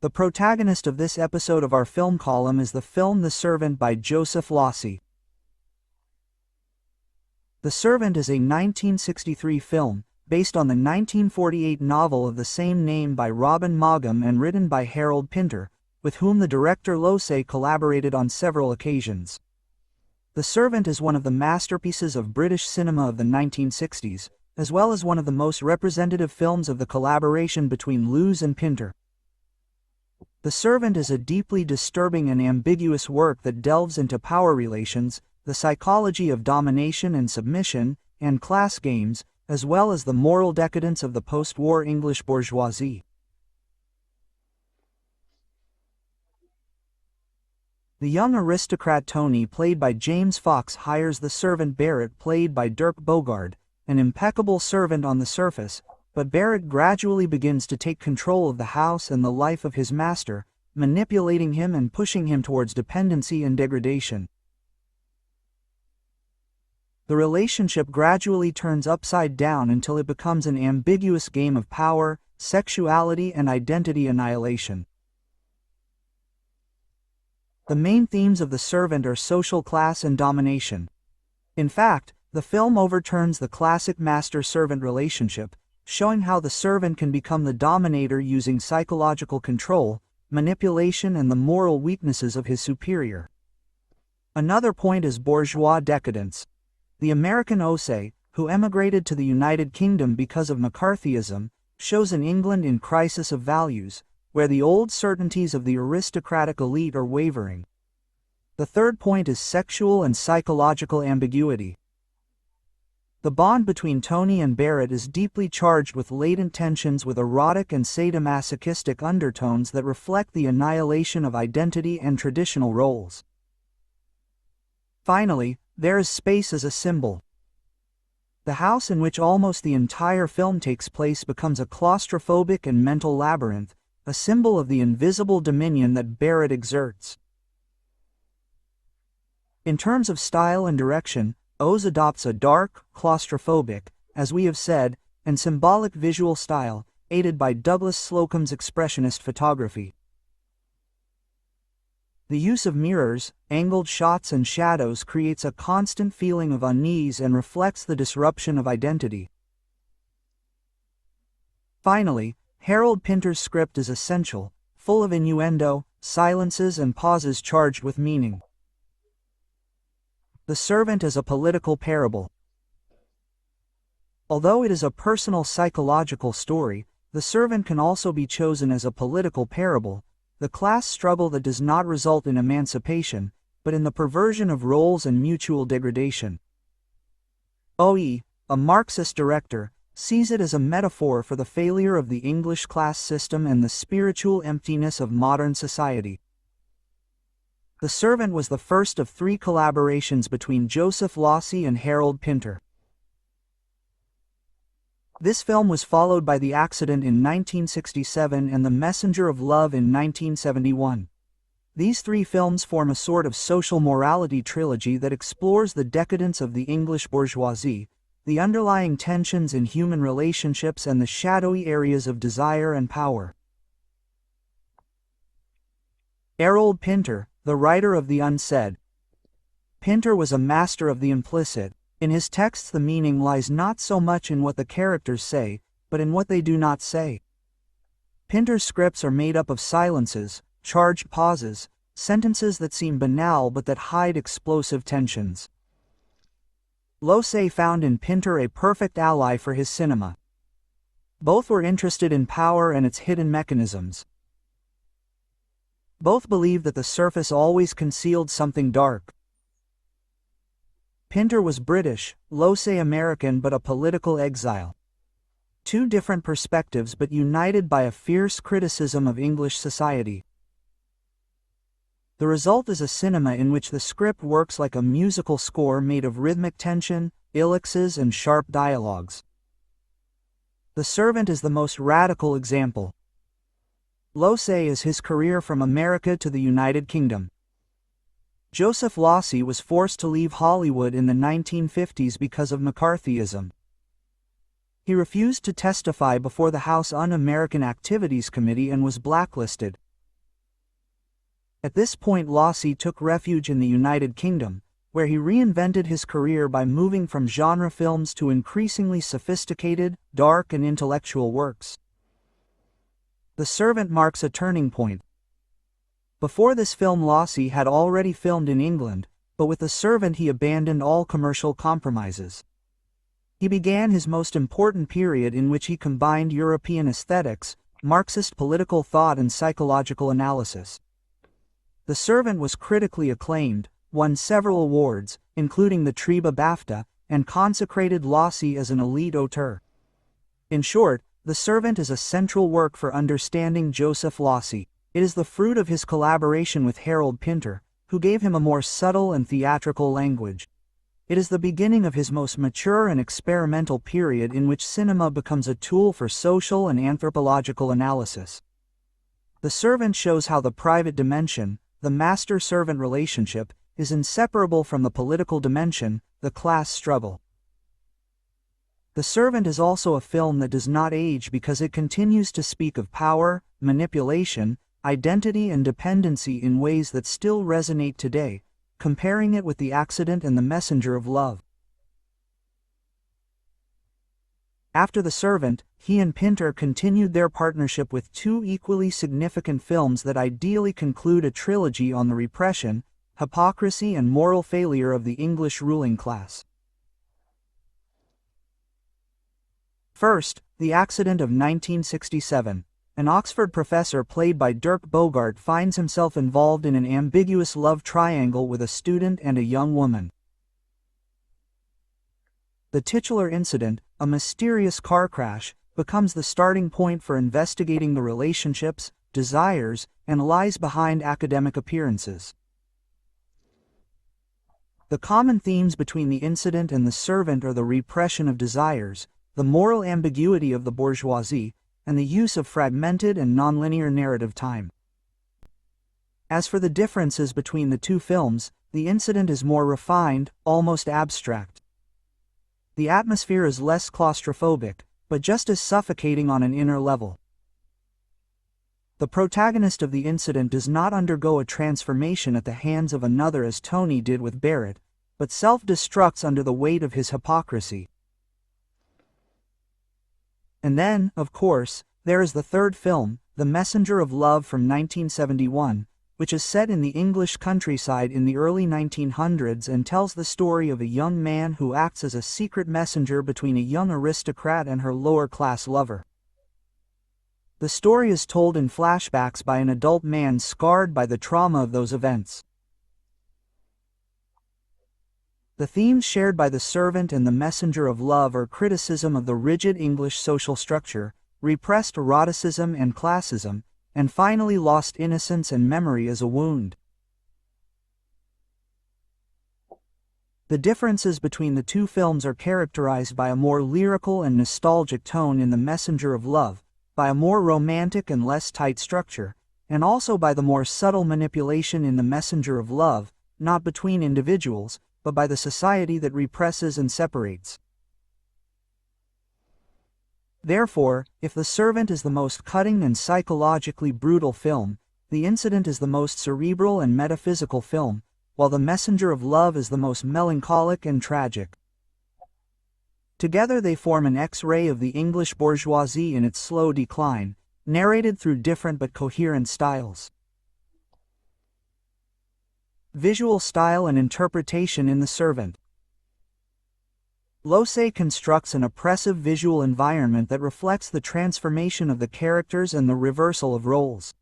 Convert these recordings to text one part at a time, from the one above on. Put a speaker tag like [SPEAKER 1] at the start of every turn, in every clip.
[SPEAKER 1] The protagonist of this episode of our film column is the film The Servant by Joseph Losey. The Servant is a 1963 film, based on the 1948 novel of the same name by Robin Maugham and written by Harold Pinter, with whom the director Losey collaborated on several occasions. The Servant is one of the masterpieces of British cinema of the 1960s, as well as one of the most representative films of the collaboration between Losey and Pinter. The Servant is a deeply disturbing and ambiguous work that delves into power relations, the psychology of domination and submission, and class games, as well as the moral decadence of the post-war English bourgeoisie. The young aristocrat Tony, played by James Fox, hires the servant Barrett, played by Dirk Bogarde, an impeccable servant on the surface, but Barrett gradually begins to take control of the house and the life of his master, manipulating him and pushing him towards dependency and degradation. The relationship gradually turns upside down until it becomes an ambiguous game of power, sexuality, and identity annihilation. The main themes of The Servant are social class and domination. In fact, the film overturns the classic master-servant relationship, showing how the servant can become the dominator using psychological control, manipulation, and the moral weaknesses of his superior. Another point is bourgeois decadence. The American Osei, who emigrated to the United Kingdom because of McCarthyism, shows an England in crisis of values, where the old certainties of the aristocratic elite are wavering. The third point is sexual and psychological ambiguity. The bond between Tony and Barrett is deeply charged with latent tensions with erotic and sadomasochistic undertones that reflect the annihilation of identity and traditional roles. Finally, there is space as a symbol. The house in which almost the entire film takes place becomes a claustrophobic and mental labyrinth, a symbol of the invisible dominion that Barrett exerts. In terms of style and direction, Oz adopts a dark, claustrophobic, as we have said, and symbolic visual style, aided by Douglas Slocum's expressionist photography. The use of mirrors, angled shots, and shadows creates a constant feeling of unease and reflects the disruption of identity. Finally, Harold Pinter's script is essential, full of innuendo, silences, and pauses charged with meaning. The Servant is a political parable. Although it is a personal psychological story, The Servant can also be chosen as a political parable, the class struggle that does not result in emancipation, but in the perversion of roles and mutual degradation. O.E., a Marxist director, sees it as a metaphor for the failure of the English class system and the spiritual emptiness of modern society. The Servant was the first of 3 collaborations between Joseph Losey and Harold Pinter. This film was followed by The Accident in 1967 and The Messenger of Love in 1971. These 3 films form a sort of social morality trilogy that explores the decadence of the English bourgeoisie, the underlying tensions in human relationships, and the shadowy areas of desire and power. Harold Pinter, the writer of the unsaid. Pinter was a master of the implicit. In his texts, the meaning lies not so much in what the characters say, but in what they do not say. Pinter's scripts are made up of silences, charged pauses, sentences that seem banal but that hide explosive tensions. Losey found in Pinter a perfect ally for his cinema. Both were interested in power and its hidden mechanisms. Both believed that the surface always concealed something dark. Pinter was British, Losey American, but a political exile. 2 different perspectives but united by a fierce criticism of English society. The result is a cinema in which the script works like a musical score made of rhythmic tension, ellipses, and sharp dialogues. The Servant is the most radical example. Losey is his career from America to the United Kingdom. Joseph Losey was forced to leave Hollywood in the 1950s because of McCarthyism. He refused to testify before the House Un-American Activities Committee and was blacklisted, At this point Losey took refuge in the United Kingdom, where he reinvented his career by moving from genre films to increasingly sophisticated, dark and intellectual works. The Servant marks a turning point. Before this film Losey had already filmed in England, but with The Servant he abandoned all commercial compromises. He began his most important period in which he combined European aesthetics, Marxist political thought and psychological analysis. The Servant was critically acclaimed, won several awards, including the Treba BAFTA, and consecrated Losey as an elite auteur. In short, The Servant is a central work for understanding Joseph Losey. It is the fruit of his collaboration with Harold Pinter, who gave him a more subtle and theatrical language. It is the beginning of his most mature and experimental period in which cinema becomes a tool for social and anthropological analysis. The Servant shows how the private dimension, the master-servant relationship, is inseparable from the political dimension, the class struggle. The Servant is also a film that does not age because it continues to speak of power, manipulation, identity and dependency in ways that still resonate today, comparing it with The Accident and The Messenger of Love. After The Servant, he and Pinter continued their partnership with two equally significant films that ideally conclude a trilogy on the repression, hypocrisy and moral failure of the English ruling class. First, The Accident of 1967. An Oxford professor played by Dirk Bogarde finds himself involved in an ambiguous love triangle with a student and a young woman. The titular incident, a mysterious car crash, becomes the starting point for investigating the relationships, desires, and lies behind academic appearances. The common themes between the incident and The Servant are the repression of desires, the moral ambiguity of the bourgeoisie, and the use of fragmented and nonlinear narrative time. As for the differences between the two films, The Incident is more refined, almost abstract. The atmosphere is less claustrophobic, but just as suffocating on an inner level. The protagonist of The Incident does not undergo a transformation at the hands of another as Tony did with Barrett, but self-destructs under the weight of his hypocrisy. And then, of course, there is the third film, The Messenger of Love from 1971, which is set in the English countryside in the early 1900s and tells the story of a young man who acts as a secret messenger between a young aristocrat and her lower-class lover. The story is told in flashbacks by an adult man scarred by the trauma of those events. The themes shared by The Servant and The Messenger of Love are criticism of the rigid English social structure, repressed eroticism and classism, and finally lost innocence and memory as a wound. The differences between the two films are characterized by a more lyrical and nostalgic tone in The Messenger of Love, by a more romantic and less tight structure, and also by the more subtle manipulation in The Messenger of Love, not between individuals, but by the society that represses and separates. Therefore, if The Servant is the most cutting and psychologically brutal film, The Incident is the most cerebral and metaphysical film, while The Messenger of Love is the most melancholic and tragic. Together they form an X-ray of the English bourgeoisie in its slow decline, narrated through different but coherent styles. Visual style and interpretation in The Servant. Losey constructs an oppressive visual environment that reflects the transformation of the characters and the reversal of roles.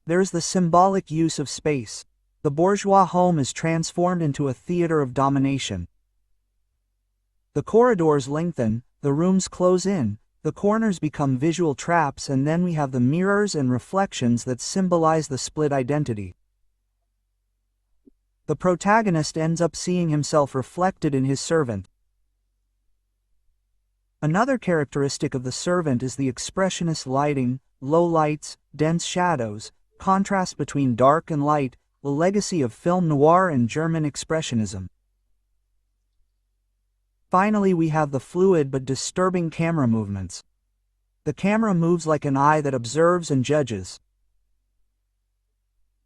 [SPEAKER 1] There is the symbolic use of space. The bourgeois home is transformed into a theater of domination. The corridors lengthen, the rooms close in, the corners become visual traps, and then we have the mirrors and reflections that symbolize the split identity. The protagonist ends up seeing himself reflected in his servant. Another characteristic of The Servant is the expressionist lighting, low lights, dense shadows, contrast between dark and light, the legacy of film noir and German expressionism. Finally, we have the fluid but disturbing camera movements. The camera moves like an eye that observes and judges.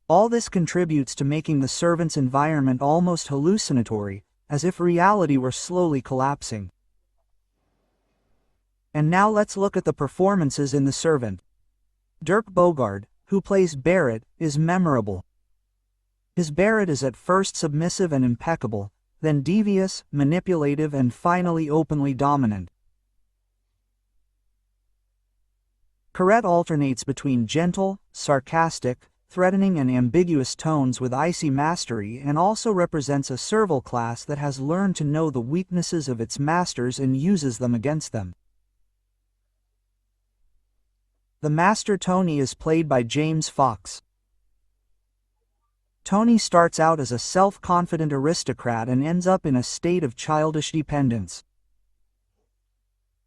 [SPEAKER 1] All this contributes to making the servant's environment almost hallucinatory, as if reality were slowly collapsing. And now let's look at the performances in The Servant. Dirk Bogarde, who plays Barrett, is memorable. His Barrett is at first submissive and impeccable, then devious, manipulative, and finally openly dominant. Corette alternates between gentle, sarcastic, threatening and ambiguous tones with icy mastery, and also represents a servile class that has learned to know the weaknesses of its masters and uses them against them. The master Tony is played by James Fox. Tony starts out as a self-confident aristocrat and ends up in a state of childish dependence.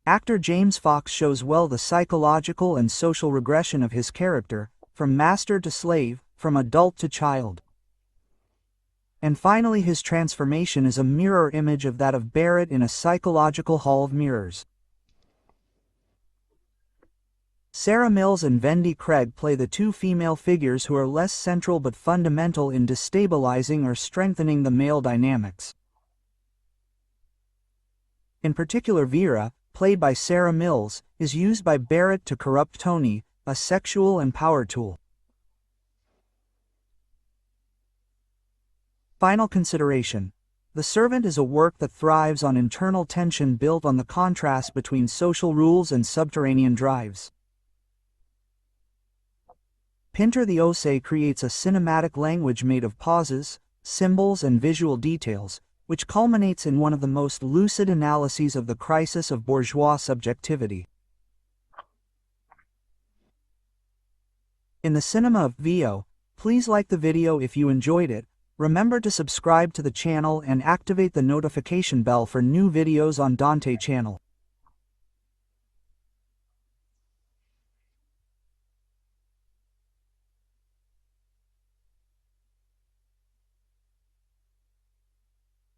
[SPEAKER 1] Actor James Fox shows well the psychological and social regression of his character, from master to slave, from adult to child. And finally, his transformation is a mirror image of that of Barrett in a psychological hall of mirrors. Sarah Mills and Vendi Craig play the two female figures who are less central but fundamental in destabilizing or strengthening the male dynamics. In particular, Vera, played by Sarah Mills, is used by Barrett to corrupt Tony, a sexual and power tool. Final consideration. The Servant is a work that thrives on internal tension built on the contrast between social rules and subterranean drives. Pinter the Osei creates a cinematic language made of pauses, symbols, and visual details, which culminates in one of the most lucid analyses of the crisis of bourgeois subjectivity. In the cinema of VO, please like the video if you enjoyed it, remember to subscribe to the channel and activate the notification bell for new videos on Dante channel.